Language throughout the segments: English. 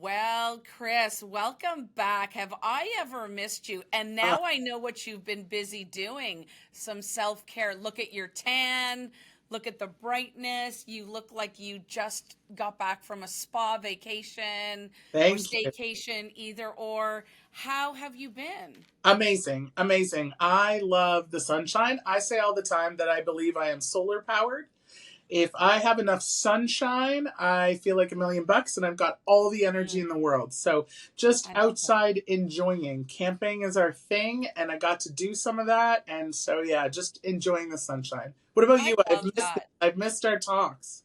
Well, Chris, welcome back. Have I ever missed you? And Uh, now I know what you've been busy doing. Some self-care. Look at your tan, look at the brightness. You look like you just got back from a spa vacation or Thank you. staycation, either or. How have you been? Amazing. Amazing. I love the sunshine. I say all the time that I believe I am solar powered. If I have enough sunshine, I feel like $1,000,000 and I've got all the energy Mm, in the world. So just I love that. outside enjoying. Camping is our thing and I got to do some of that. And so yeah, just enjoying the sunshine. What about I you? I've love missed it. that. I've missed our talks.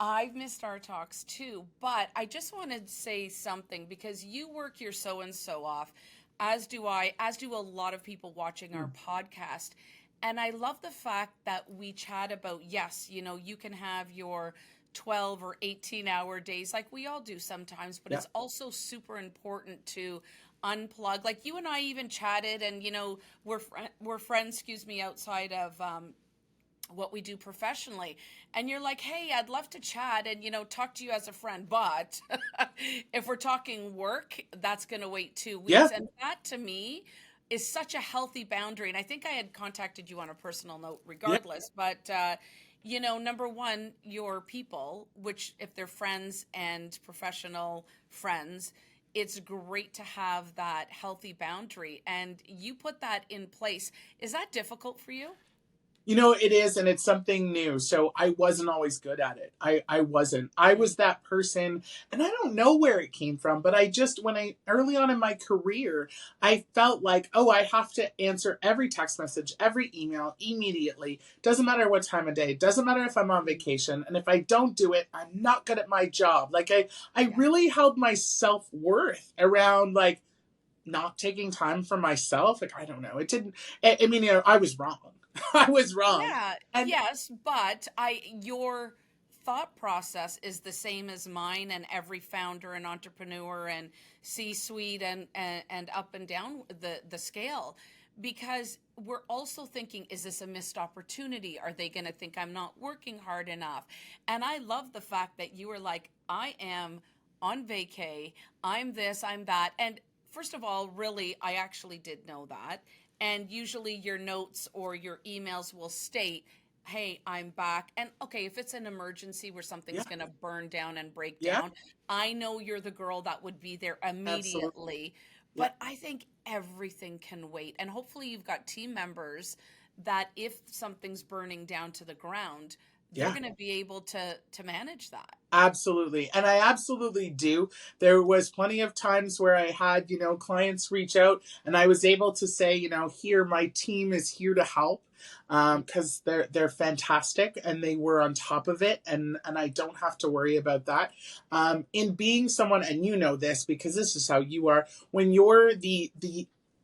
I've missed our talks too, but I just wanted to say something because you work your so and so off, as do I, as do a lot of people watching our Mm, podcast. And I love the fact that we chat about, yes, you can have your 12 or 18-hour days like we all do sometimes, but yeah. it's also super important to unplug. Like you and I even chatted, and we're friends, excuse me, outside of what we do professionally, and you're like, hey, I'd love to chat and talk to you as a friend, but if we're talking work, that's going to wait 2 weeks. Yeah. And that to me is such a healthy boundary, and I think I had contacted you on a personal note Yeah. regardless, but number one, your people, which if they're friends and professional friends, it's great to have that healthy boundary, and you put that in place. Is that difficult for you? It is, and it's something new. So I wasn't always good at it. I wasn't. I was that person, and I don't know where it came from, but I just, when I, early on in my career, I felt like, oh, I have to answer every text message, every email immediately. Doesn't matter what time of day, doesn't matter if I'm on Mm. vacation. And if I don't do it, I'm not good at my job. Like I Yeah. really held my self worth around like, not taking time for myself. Like, I don't know. It didn't, I mean, I was wrong. I was wrong. Yeah, And yes, but your thought process is the same as mine and every founder and entrepreneur and C-suite and up and down the scale, because we're also thinking, is this a missed opportunity? Are they going to think I'm not working hard enough? And I love the fact that you were like, I am on vacay, I'm this, I'm that. And first of all, really, I actually did know that. And usually your notes or your emails will state, hey, I'm back. And okay, if it's an emergency where yeah, something's going to burn down and break yeah, down, I know you're the girl that would be there absolutely. immediately. Yeah, But I think everything can wait. And hopefully you've got team members that if something's burning down to the ground, they're yeah. going to be able to manage that. Absolutely. And I absolutely do. There was plenty of times where I had, clients reach out and I was able to say, here my team is here to help. Because they're fantastic and they were on top of it, and I don't have to worry about that. In being someone, and you know this because this is how you are, when you're the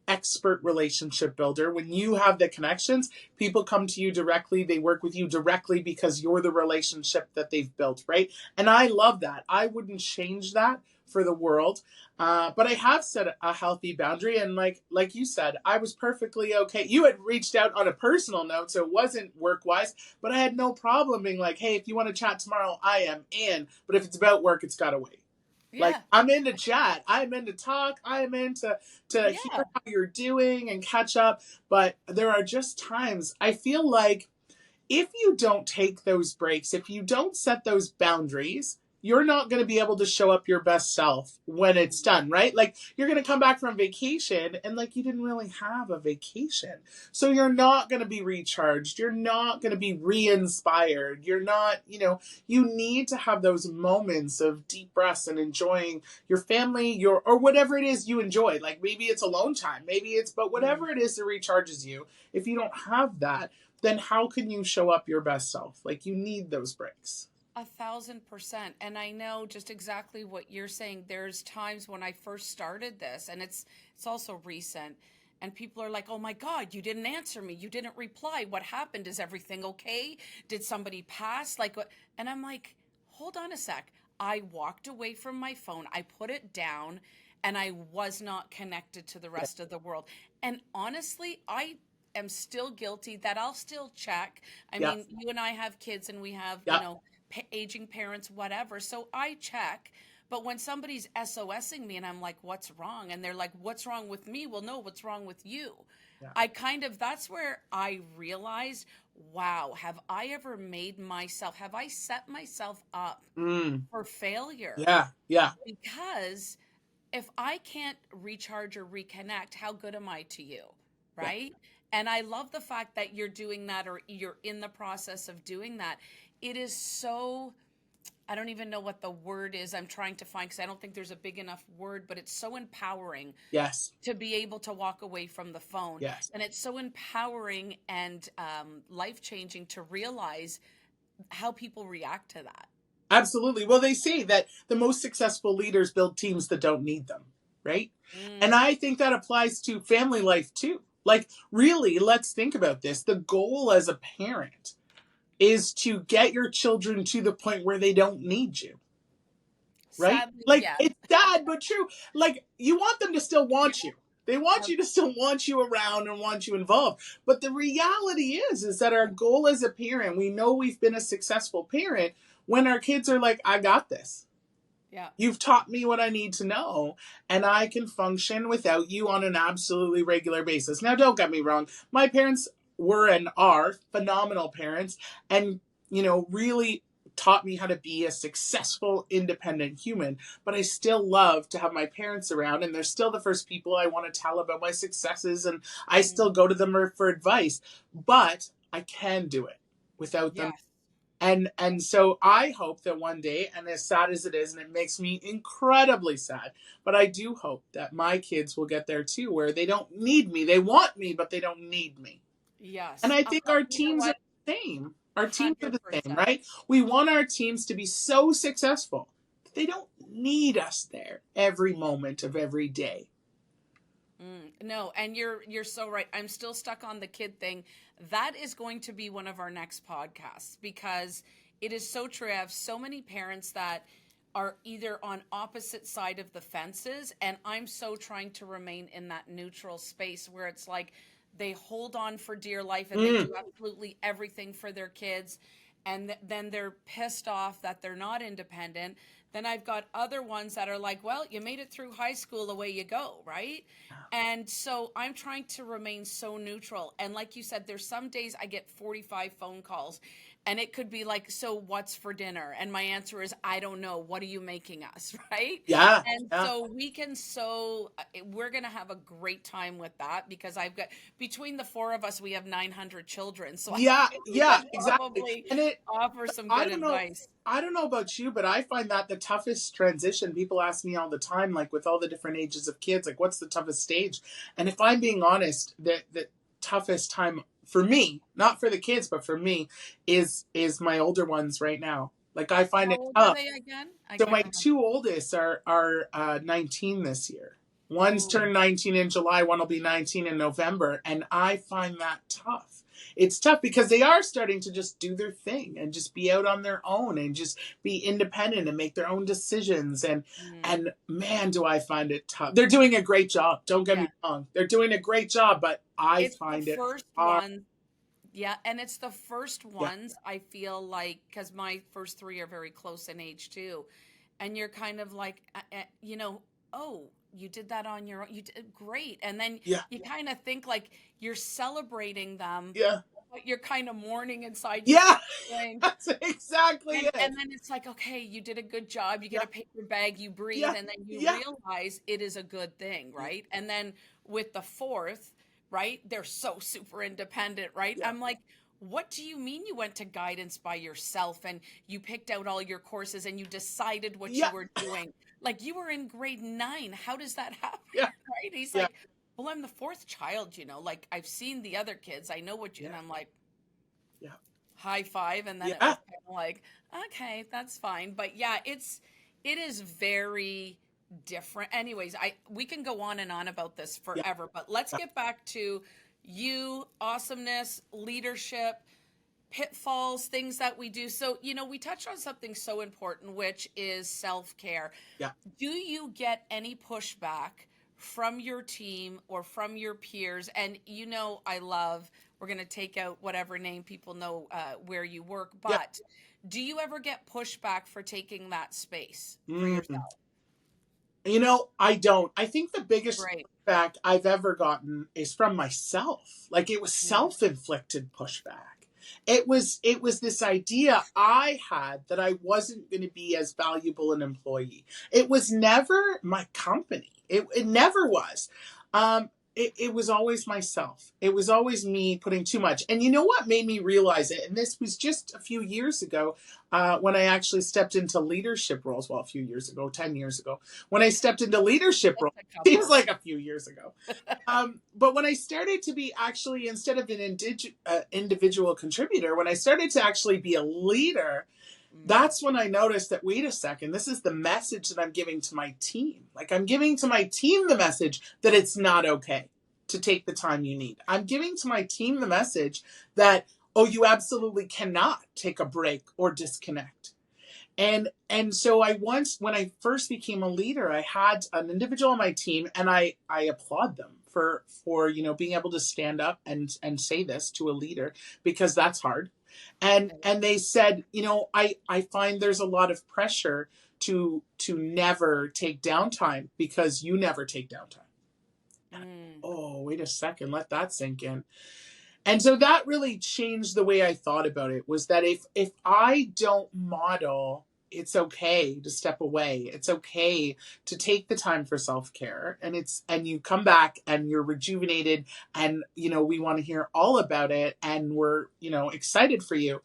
expert relationship builder, when you have the connections, people come to you directly, they work with you directly because you're the relationship that they've built, right? And I love that. I wouldn't change that for the world. But I have set a healthy boundary, and like you said, I was perfectly okay. You had reached out on a personal note, so it wasn't work wise, but I had no problem being like, "Hey, if you want to chat tomorrow, I am in." But if it's about work, it's got to wait. Like Yeah. I'm in to chat, I'm in to talk, I'm in to hear Yeah. how you're doing and catch up. But there are just times I feel like if you don't take those breaks, if you don't set those boundaries, you're not going to be able to show up your best self when it's done, right? Like you're going to come back from vacation and like you didn't really have a vacation. So you're not going to be recharged. You're not going to be re-inspired. You're not, you need to have those moments of deep breaths and enjoying your family, or whatever it is you enjoy. Like maybe it's alone time, maybe it's, but Mm. whatever it is that recharges you, if you don't have that, then how can you show up your best self? Like you need those breaks. 1,000%. And I know just exactly what you're saying. There's times when I first started this, and it's also recent, and people are like, "Oh my God, you didn't answer me. You didn't reply. What happened? Is everything okay? Did somebody pass? Like what?" And I'm like, "Hold on a sec. I walked away from my phone. I put it down, and I was not connected to the Yeah. rest of the world." And honestly, I am still guilty that I'll still check. I Yeah. mean, you and I have kids and we have, Yeah. aging parents, whatever. So I check, But when somebody's SOSing me and I'm like, what's wrong? And they're like, what's wrong with me? Well, no, what's wrong with you? Yeah. That's where I realized, wow, have I ever have I set myself up Mm. for failure? Yeah. Yeah. Because if I can't recharge or reconnect, how good am I to you? Yeah. Right. And I love the fact that you're doing that, or you're in the process of doing that. It is so, I don't even know what the word is I'm trying to find, because I don't think there's a big enough word, but it's so empowering Yes. to be able to walk away from the phone. Yes. And it's so empowering and life changing to realize how people react to that. Absolutely. Well, they say that the most successful leaders build teams that don't need them, right? And Mm, I think that applies to family life too. Like, really, let's think about this. The goal as a parent is to get your children to the point where they don't need you, right? sadly, Like, yes. it's sad but true. Like, you want them to still want you. They want you to still want you around and want you involved. But the reality is that our goal as a parent, we know we've been a successful parent when our kids are like, I got this. Yeah. You've taught me what I need to know, and I can function without you on an absolutely regular basis. Now, don't get me wrong. My parents were and are phenomenal parents, and, really taught me how to be a successful, independent human. But I still love to have my parents around, and they're still the first people I want to tell about my successes, and I still go to them for advice. But I can do it without them. Yes. And so I hope that one day, and as sad as it is, and it makes me incredibly sad, but I do hope that my kids will get there too, where they don't need me. They want me, but they don't need me. And Yes. I think our You know teams are what? the same. Our teams are the same, 100%. right? We want our teams to be so successful that they don't need us there every moment of every day. No, and you're so right. I'm still stuck on the kid thing. That is going to be one of our next podcasts, because it is so true. I have so many parents that are either on opposite side of the fences, and I'm so trying to remain in that neutral space where it's like they hold on for dear life and they Mm. do absolutely everything for their kids, and then they're pissed off that they're not independent. Then I've got other ones that are like, well, you made it through high school, away you go, right? And so I'm trying to remain so neutral. And like you said, there's some days I get 45 phone calls, and it could be like, so what's for dinner? And my answer is, I don't know. What are you making us? Right. Yeah, And yeah, so we're going to have a great time with that, because between the four of us, we have 900 children. So I yeah, think we yeah, could exactly. probably And offer some I good don't know. advice. I don't know about you, but I find that the toughest transition. People ask me all the time, like with all the different ages of kids, like what's the toughest stage? And if I'm being honest, the toughest time for me, not for the kids, but for me, is my older ones right now. Like I find How it old are tough. they again? I So can't my remember. two oldest are 19 this year. One's Oh, turned 19 in July, one will be 19 in November, and I find that tough. It's tough because they are starting to just do their thing and just be out on their own and just be independent and make their own decisions, mm, and man, do I find it tough. They're doing a great job. Don't get yeah. me wrong. They're doing a great job, but I It's the find it first hard. one. Yeah, and it's the first Yeah. ones I feel like, because my first three are very close in age too, and you're kind of like, oh, you did that on your own. You did great, and then Yeah. you kind of think like you're celebrating them, Yeah. but you're kind of mourning inside you, Yeah. going, That's exactly it. and then it's like, okay, you did a good job. You get Yeah. a paper bag, you breathe, Yeah. and then you Yeah. realize it is a good thing, right? And then with the fourth, right, they're so super independent, right? Yeah. I'm like, what do you mean you went to guidance by yourself and you picked out all your courses and you decided what you Yeah. were doing? Like, you were in grade 9. How does that happen? Yeah. Right? He's Yeah. like, well, I'm the fourth child, like I've seen the other kids. I know what you, and Yeah. I'm like, Yeah. high five, and then it was Yeah. kind of like, okay, that's fine. But yeah, it is very different. Anyways, we can go on and on about this Yeah. forever, but let's get back to you, awesomeness, leadership, pitfalls, things that we do. So, we touched on something so important, which is self-care. Yeah. Do you get any pushback from your team or from your peers? And I love we're going to take out whatever name people know where you work. Yep. But do you ever get pushback for taking that space for Mm. yourself? I don't. I think the biggest Great. pushback I've ever gotten is from myself. Like it was Mm. self-inflicted pushback. It was this idea I had that I wasn't going to be as valuable an employee. It was never my company. It never was. It was always myself. It was always me putting too much. And you know what made me realize it? And this was just a few years ago when I actually stepped into leadership roles. Well, a few years ago, 10 years ago, when I stepped into leadership roles. That's a Seems couple. like a few years ago. But when I started to be actually, instead of an individual contributor, when I started to actually be a leader, that's when I noticed that, wait a second, this is the message that I'm giving to my team. Like I'm giving to my team the message that it's not okay to take the time you need. I'm giving to my team the message that, oh, you absolutely cannot take a break or disconnect. And so I once, when I first became a leader, I had an individual on my team, and I applaud them for being able to stand up and say this to a leader, because that's hard. And they said, I find there's a lot of pressure to never take downtime because you never take downtime. Mm. Oh, wait a second, let that sink in. And so that really changed the way I thought about it, was that if I don't model, it's okay to step away. It's okay to take the time for self-care, and you come back and you're rejuvenated, and we want to hear all about it, and we're excited for you.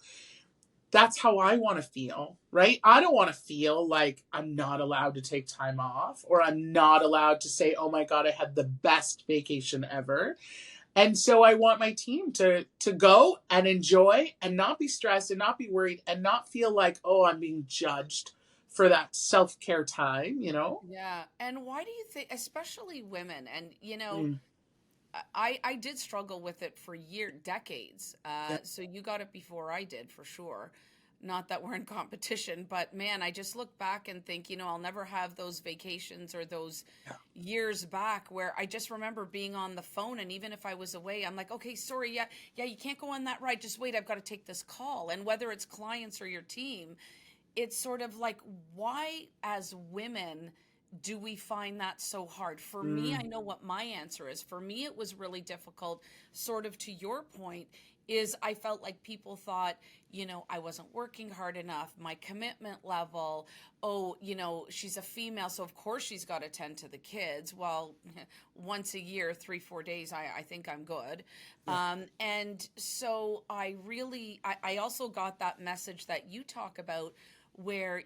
That's how I want to feel, right? I don't want to feel like I'm not allowed to take time off, or I'm not allowed to say, "Oh my god, I had the best vacation ever." And so I want my team to go and enjoy and not be stressed and not be worried and not feel like, oh, I'm being judged for that self-care time. Yeah. And why do you think, especially women, and Mm, I did struggle with it for decades. yeah, So you got it before I did, for sure. Not that we're in competition, but man, I just look back and think, I'll never have those vacations or those yeah, years back where I just remember being on the phone, and even if I was away, I'm like, okay, sorry, yeah, you can't go on that ride. Just wait, I've got to take this call. And whether it's clients or your team, it's sort of like, why as women do we find that so hard? For me, I mm, know what my answer is. For me, it was really difficult, sort of to your point, is I felt like people thought, I wasn't working hard enough, my commitment level, oh, she's a female, so of course she's got to tend to the kids. Well, once a year, 3-4 days, I think I'm good. yeah. And so I also got that message that you talk about, where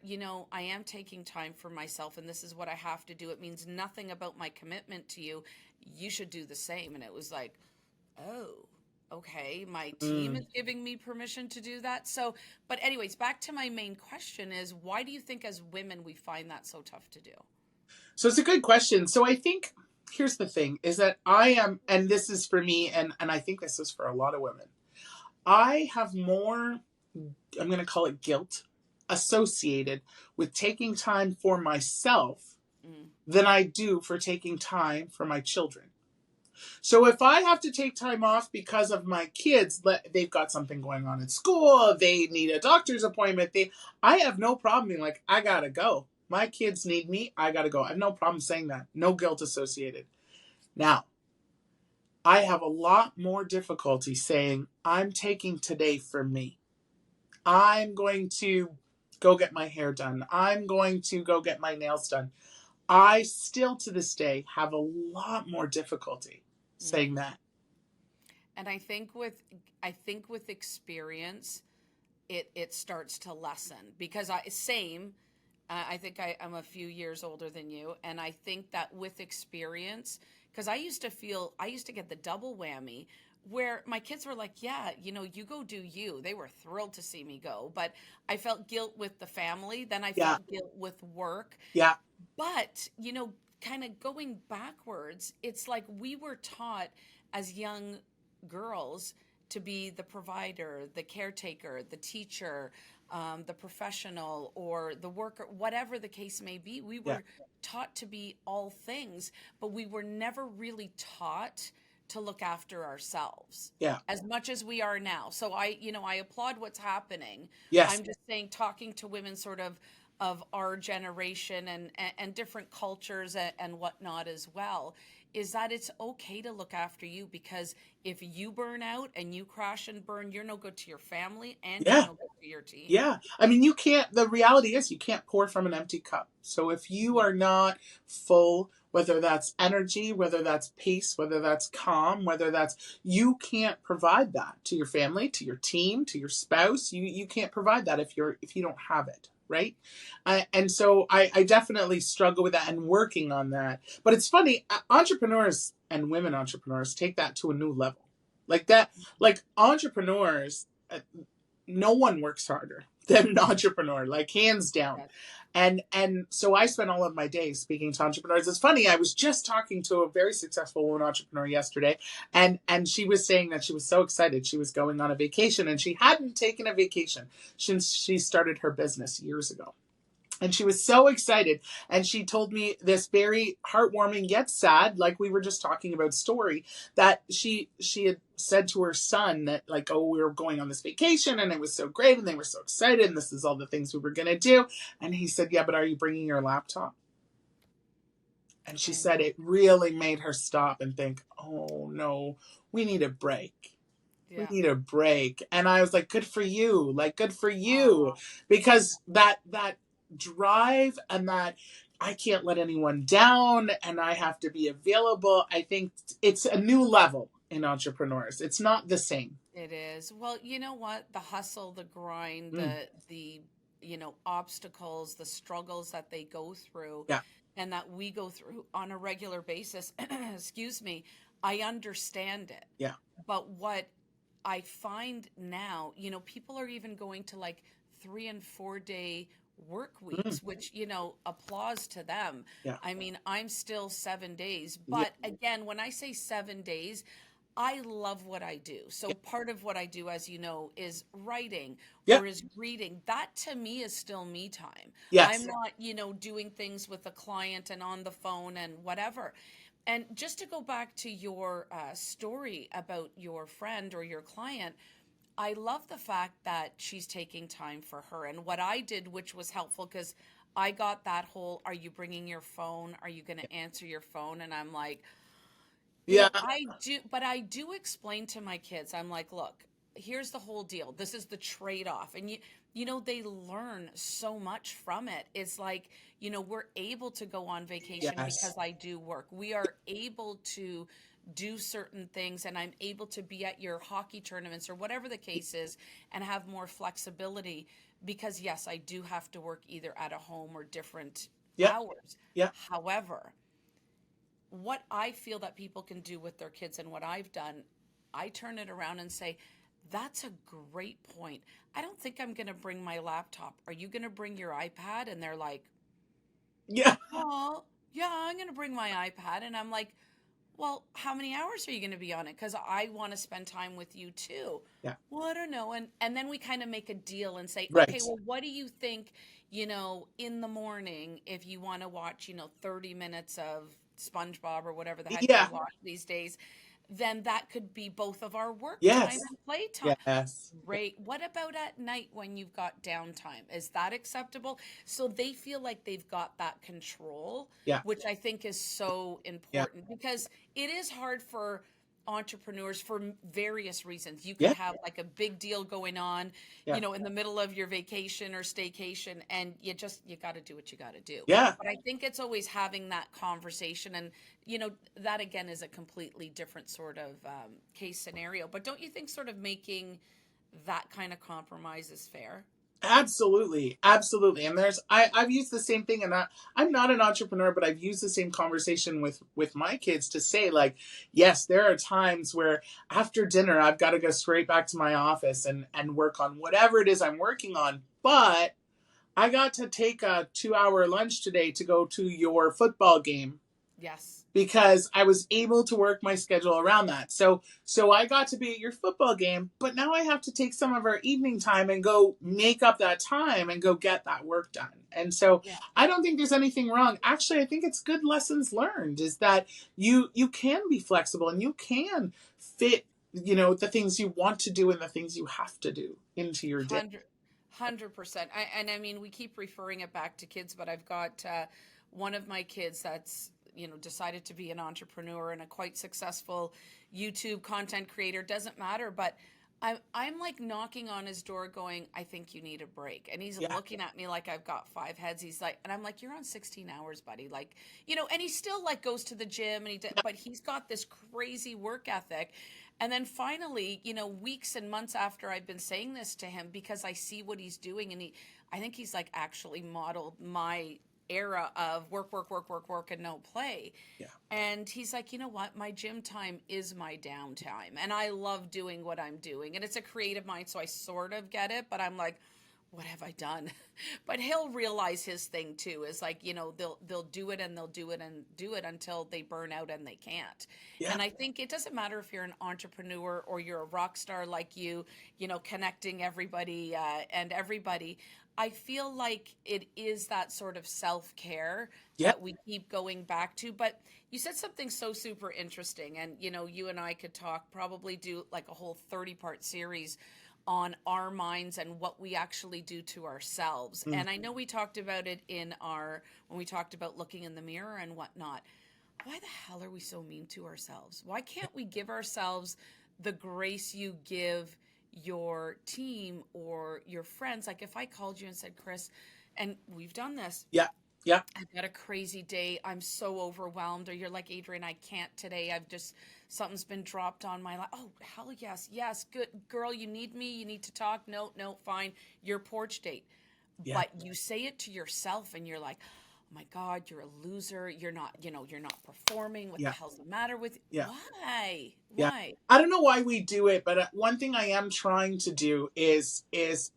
I am taking time for myself, and this is what I have to do. It means nothing about my commitment to you. You should do the same. And it was like, oh, okay, my team Mm. is giving me permission to do that. So, but anyways, back to my main question is, why do you think as women we find that so tough to do? So it's a good question. So I think here's the thing, is that I am, and this is for me, and I think this is for a lot of women, I have more, I'm going to call it guilt, associated with taking time for myself Mm. than I do for taking time for my children. So if I have to take time off because of my kids, they've got something going on at school, they need a doctor's appointment, I have no problem being like, I gotta go. My kids need me, I gotta go. I have no problem saying that. No guilt associated. Now, I have a lot more difficulty saying, I'm taking today for me. I'm going to go get my hair done. I'm going to go get my nails done. I still to this day have a lot more difficulty Mm. saying that. And I think with experience, it starts to lessen, because I think I'm a few years older than you, and I think that with experience, because I used to get the double whammy, where my kids were like, yeah, you go do you. They were thrilled to see me go, but I felt guilt with the family, then I Yeah, felt guilt with work. yeah, But, kind of going backwards, it's like we were taught as young girls to be the provider, the caretaker, the teacher, the professional, or the worker, whatever the case may be. We yeah. were taught to be all things, but we were never really taught to look after ourselves Yeah. as much as we are now. So I applaud what's happening. Yes. I'm just saying, talking to women sort of our generation and different cultures and whatnot as well, is that it's okay to look after you, because if you burn out and you crash and burn, you're no good to your family and you're Yeah. no good to your team. Yeah. I mean, you can't, the reality is you can't pour from an empty cup. So if you Yeah. are not full, whether that's energy, whether that's peace, whether that's calm, whether that's, you can't provide that to your family, to your team, to your spouse. You can't provide that if you don't have it. Right. And so I definitely struggle with that and working on that. But it's funny, entrepreneurs and women entrepreneurs take that to a new level. Like that, like entrepreneurs, no one works harder than an entrepreneur, like hands down. Yes. And so I spend all of my days speaking to entrepreneurs. It's funny, I was just talking to a very successful woman entrepreneur yesterday, and she was saying that she was so excited she was going on a vacation, and she hadn't taken a vacation since she started her business years ago. And she was so excited. And she told me this very heartwarming yet sad, like we were just talking about, story that she had said to her son that, like, oh, we were going on this vacation and it was so great and they were so excited and this is all the things we were going to do. And he said, yeah, but are you bringing your laptop? And she I said know. it really made her stop and think, oh no, we need a break. We Yeah. need a break. And I was like, good for you. Like, good for you. Aw. Because that drive and that I can't let anyone down and I have to be available. I think it's a new level in entrepreneurs. It's not the same. It is. Well, you know what? The hustle, the grind, Mm, the obstacles, the struggles that they go through yeah. and that we go through on a regular basis, excuse me, I understand it. Yeah. But what I find now, people are even going to like 3 and 4 day work Mm, weeks, which, applause to them. yeah. I mean, I'm still 7 days, Yeah. but again, when I say 7 days, I love what I do. So part of what I do, as you know, is writing Yeah. or is reading. That to me is still me time. I'm Yes. not, doing things with a client and on the phone and whatever. And just to go back to your story about your friend or your client, I love the fact that she's taking time for her. And what I did, which was helpful, because I got that whole, are you bringing your phone? Are you going to answer your phone? And I'm like, Yeah. I do, but I do explain to my kids, I'm like, look, here's the whole deal. This is the trade-off. And they learn so much from it. It's like, we're able to go on vacation Yes. because I do work. We are able to do certain things, and I'm able to be at your hockey tournaments or whatever the case is and have more flexibility because yes, I do have to work either at a home or different Yeah. hours. Yeah. However, what I feel that people can do with their kids and what I've done, I turn it around and say, that's a great point. I don't think I'm going to bring my laptop. Are you going to bring your iPad? And they're like, Yeah. oh, yeah, I'm going to bring my iPad. And I'm like, well, how many hours are you going to be on it? Because I want to spend time with you too. Yeah. Well, I don't know. And then we kind of make a deal and say, okay, Right. well, what do you think, in the morning, if you want to watch, 30 minutes of SpongeBob or whatever the heck Yeah. they watch these days, then that could be both of our work time Yes. and play time. Yes. Great. What about at night when you've got downtime? Is that acceptable? So they feel like they've got that control, Yeah. which I think is so Yeah. important because it is hard for entrepreneurs for various reasons. You could Yeah. have like a big deal going on, Yeah. in the middle of your vacation or staycation, and you got to do what you got to do. Yeah. But I think it's always having that conversation, and that again is a completely different sort of case scenario. But don't you think sort of making that kind of compromise is fair? Absolutely, absolutely. And I've used the same thing, and I'm not an entrepreneur, but I've used the same conversation with my kids to say, like, yes, there are times where after dinner I've got to go straight back to my office and work on whatever it is I'm working on. But I got to take a 2-hour lunch today to go to your football game Yes. because I was able to work my schedule around that. So I got to be at your football game, but now I have to take some of our evening time and go make up that time and go get that work done. And so Yeah. I don't think there's anything wrong. Actually, I think it's good lessons learned is that you can be flexible and you can fit, the things you want to do and the things you have to do into your day. 100%. And I mean, we keep referring it back to kids, but I've got one of my kids that's, decided to be an entrepreneur and a quite successful YouTube content creator. Doesn't matter, but I'm like knocking on his door going, I think you need a break. And he's Yeah. looking at me like I've got five heads. He's like, and I'm like, you're on 16 hours, buddy. Like, and he still like goes to the gym and but he's got this crazy work ethic. And then finally, weeks and months after I've been saying this to him because I see what he's doing and I think he's like actually modeled my era of work, work, work, work, work, and no play. Yeah. And he's like, you know what? My gym time is my downtime. And I love doing what I'm doing. And it's a creative mind, so I sort of get it, but I'm like, what have I done? But he'll realize his thing too is like, they'll do it and they'll do it and do it until they burn out and they can't. Yeah. And I think it doesn't matter if you're an entrepreneur or you're a rock star like connecting everybody and everybody. I feel like it is that sort of self-care Yeah. that we keep going back to. But you said something so super interesting. And, you and I could talk, probably do like a whole 30-part series on our minds and what we actually do to ourselves. Mm. And I know we talked about it when we talked about looking in the mirror and whatnot. Why the hell are we so mean to ourselves? Why can't we give ourselves the grace you give your team or your friends? Like if I called you and said, Chris, and we've done this. Yeah. Yeah. I've got a crazy day. I'm so overwhelmed. Or you're like, Adrian, I can't today. Something's been dropped on my life. Oh, hell yes. Yes. Good girl. You need me. You need to talk. No, fine. Your porch date. Yeah. But you say it to yourself and you're like, oh my God, you're a loser. You're not performing. What Yeah. the hell's the matter with you? Yeah. Why? Yeah. Why? I don't know why we do it, but one thing I am trying to do is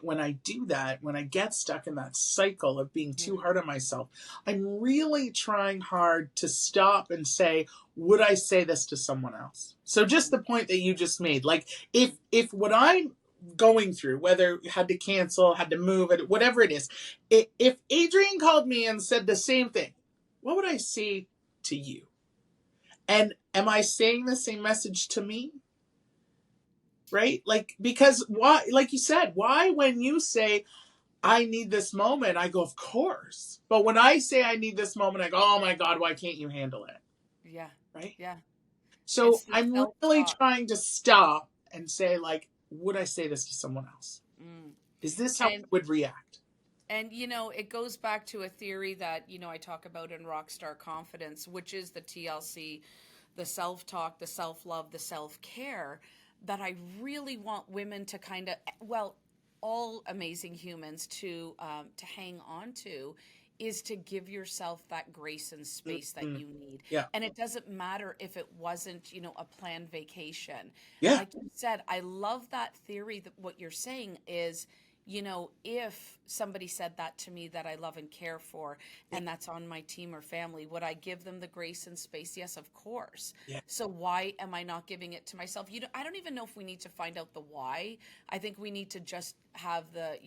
when I do that, when I get stuck in that cycle of being too hard on myself, I'm really trying hard to stop and say, would I say this to someone else? So just the point that you just made, like if what I'm going through, whether had to cancel, had to move, whatever it is, if Adrian called me and said the same thing, what would I say to you? And am I saying the same message to me? Right? Like, because why, like you said, why when you say, I need this moment, I go, of course. But when I say I need this moment, I go, oh my God, why can't you handle it? Yeah. Right? Yeah. So I'm really self-talk. trying to stop and say, like, would I say this to someone else? Mm. Is this how I would react? And, it goes back to a theory that, I talk about in Rockstar Confidence, which is the TLC, the self-talk, the self-love, the self-care, that I really want women to kind of, all amazing humans to hang on to, is to give yourself that grace and space that you need. Yeah. And it doesn't matter if it wasn't, a planned vacation. Yeah. Like you said, I love that theory that what you're saying is, if somebody said that to me that I love and care for, and that's on my team or family, would I give them the grace and space? Yes, of course. Yeah. So why am I not giving it to myself? I don't even know if we need to find out the why. I think we need to just have the,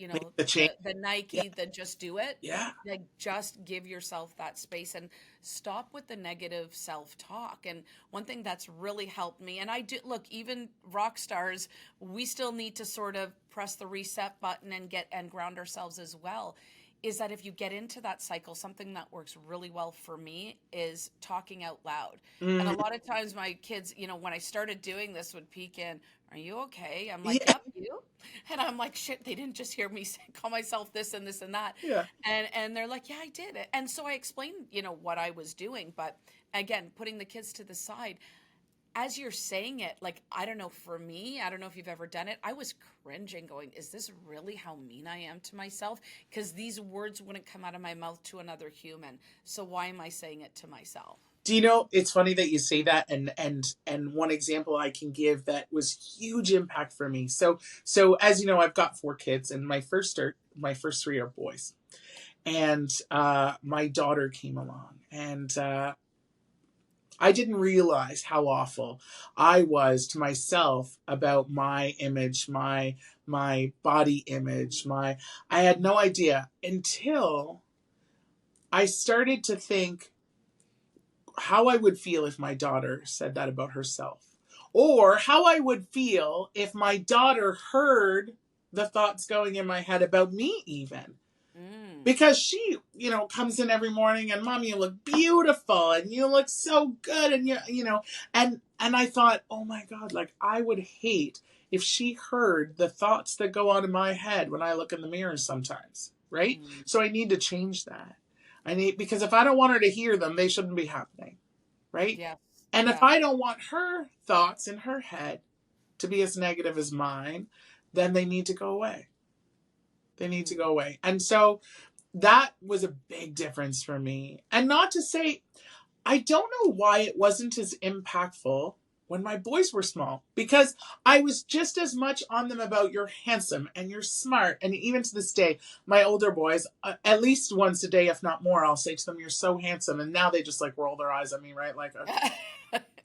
the Nike, the just do it. Yeah. Like just give yourself that space and stop with the negative self-talk. And one thing that's really helped me, and I do, look, even rock stars, we still need to sort of press the reset button and ground ourselves as well, is that if you get into that cycle, something that works really well for me is talking out loud. And a lot of times my kids, when I started doing this would peek in, are you okay? I'm like, yep, you? And I'm like, shit, they didn't just hear me call myself this and this and that. Yeah. And they're like, yeah, I did it. And so I explained, what I was doing. But again, putting the kids to the side, as you're saying it, like, I don't know, for me, I don't know if you've ever done it, I was cringing going, is this really how mean I am to myself? Because these words wouldn't come out of my mouth to another human. So why am I saying it to myself? Do you know, it's funny that you say that, and one example I can give that was huge impact for me. So as you know, I've got 4 kids, and my first 3 are boys. And my daughter came along, and I didn't realize how awful I was to myself about my image, my body image, I had no idea until I started to think how I would feel if my daughter said that about herself, or how I would feel if my daughter heard the thoughts going in my head about me, even. Mm. Because she, comes in every morning and mom, you look beautiful and you look so good. And and I thought, oh my God, like I would hate if she heard the thoughts that go on in my head when I look in the mirror sometimes. Right. Mm. So I need to change that. Because if I don't want her to hear them, they shouldn't be happening. Right. Yes. And if Yeah. I don't want her thoughts in her head to be as negative as mine, then they need to go away. They need to Mm. go away. And so that was a big difference for me. And not to say, I don't know why it wasn't as impactful when my boys were small, because I was just as much on them about you're handsome and you're smart. And even to this day, my older boys, at least once a day, if not more, I'll say to them, you're so handsome. And now they just like roll their eyes at me, right? Like,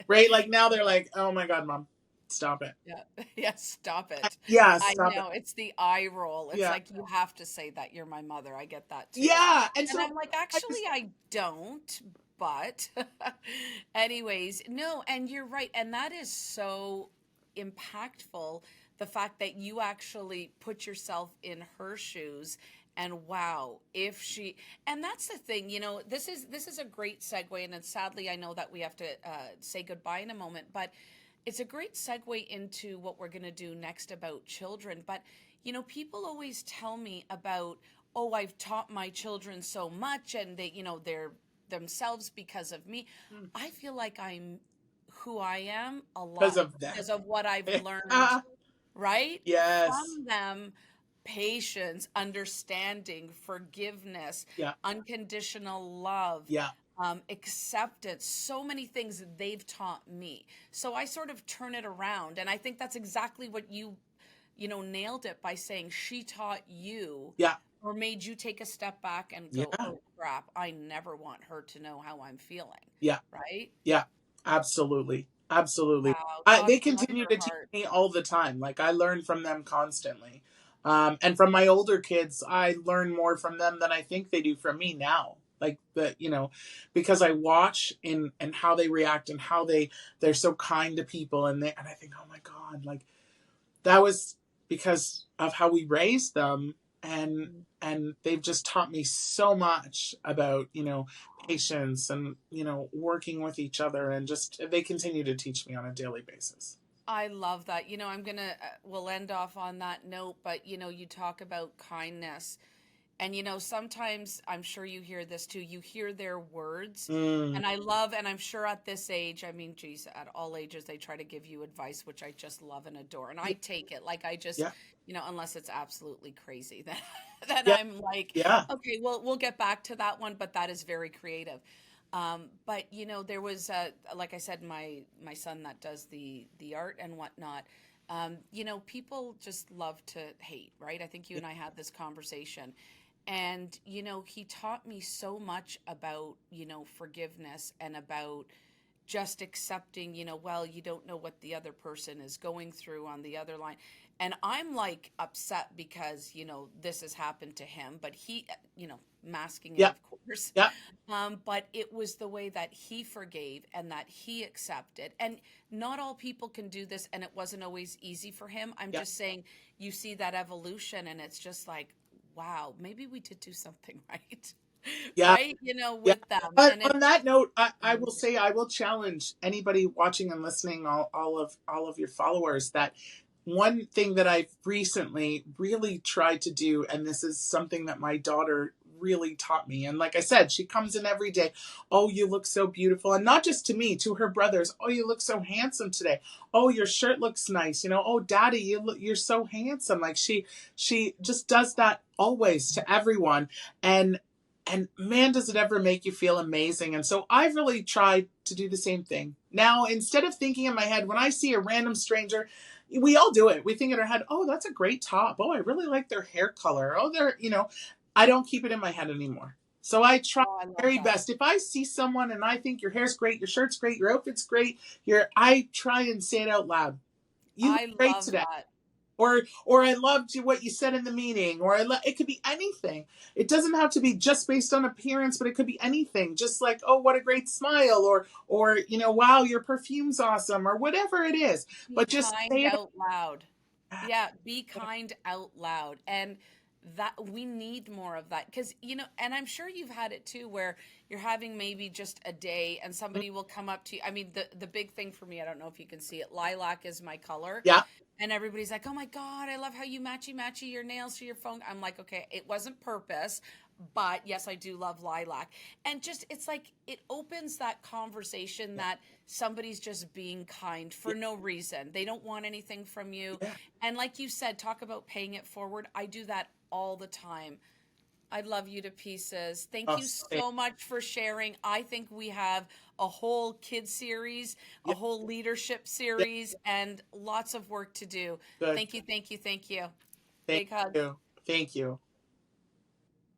right? Like now they're like, oh my God, mom, stop it. Yeah. Yeah. Stop it. Yeah, I stop it. know. It's the eye roll. It's Yeah. like, you have to say that you're my mother. I get that too. Yeah. And And so I'm like, I actually, just, I don't. But, anyways, no. And you're right. And that is so impactful. The fact that you actually put yourself in her shoes. And wow, if she, and that's the thing, this is a great segue. And then sadly, I know that we have to say goodbye in a moment, but it's a great segue into what we're going to do next about children. But, people always tell me about, oh, I've taught my children so much and they're themselves because of me. I feel like I'm who I am a because lot of that. because of what I've learned, right? Yes. From them. Patience, understanding, forgiveness, Yeah. unconditional love, Yeah. acceptance, so many things that they've taught me. So I sort of turn it around. And I think that's exactly what nailed it by saying she taught you Yeah. or made you take a step back and go, Yeah. oh crap, I never want her to know how I'm feeling. Yeah. Right? Yeah. Absolutely. Absolutely. Wow. God They bless continue her to teach heart. me all the time. Like I learn from them constantly. And from my older kids, I learn more from them than I think they do from me now. Like because I watch in and how they react and how they're so kind to people and I think, oh my God, like that was because of how we raised them and they've just taught me so much about patience and working with each other and just they continue to teach me on a daily basis. I love that. I'm going to, we'll end off on that note, but you talk about kindness. And sometimes I'm sure you hear this too. You hear their words. Mm, And I love, and I'm sure at this age, I mean, geez, at all ages, they try to give you advice, which I just love and adore. And I yeah, take it. Like I just, yeah, unless it's absolutely crazy, then yeah, I'm like, yeah, okay, well, we'll get back to that one, but that is very creative. But there was, like I said, my son that does the art and whatnot. People just love to hate, right? I think you yeah, and I had this conversation. And, he taught me so much about, forgiveness and about just accepting, well, you don't know what the other person is going through on the other line. And I'm like upset because, this has happened to him, but he, masking it, yeah, of course. yeah, But it was the way that he forgave and that he accepted. And not all people can do this. And it wasn't always easy for him. I'm yeah, just saying, you see that evolution and it's just like, wow, maybe we did do something right. yeah. Right? Yeah. With them. But And it's on that note, I will amazing. say I will challenge anybody watching and listening, all of your followers, that one thing that I've recently really tried to do, and this is something that my daughter really taught me. And like I said, she comes in every day. Oh, you look so beautiful. And not just to me, to her brothers. Oh, you look so handsome today. Oh, your shirt looks nice. Oh, daddy, you're so handsome. Like she just does that always to everyone. And man, does it ever make you feel amazing. And so I've really tried to do the same thing. Now, instead of thinking in my head, when I see a random stranger, we all do it. We think in our head, oh, that's a great top. Oh, I really like their hair color. Oh, I don't keep it in my head anymore. So I try Oh, I my love very that. best. If I see someone and I think your hair's great, your shirt's great, your outfit's great, I try and say it out loud. You look I great love today. that. Or I loved what you said in the meeting, it could be anything. It doesn't have to be just based on appearance, but it could be anything. Just like, oh, what a great smile, or wow, your perfume's awesome, or whatever it is. Be But just kind say it. out loud. Yeah, be kind out loud. And that we need more of that because, and I'm sure you've had it too where you're having maybe just a day and somebody will come up to you. I mean, the big thing for me, I don't know if you can see it, lilac is my color. Yeah, And everybody's like, "Oh my God, I love how you matchy your nails to your phone." I'm like, "Okay, it wasn't purpose, but yes, I do love lilac." And just it's like it opens that conversation yeah, that somebody's just being kind yeah, for no reason. They don't want anything from you. yeah. And like you said, talk about paying it forward. I do that all the time. I love you to pieces. Thank Oh, you so much for sharing. I think we have a whole kid series, a yeah, whole leadership yeah. series, and lots of work to do. Good. Thank you, thank you, thank you. Thank Big hug. you. Thank you.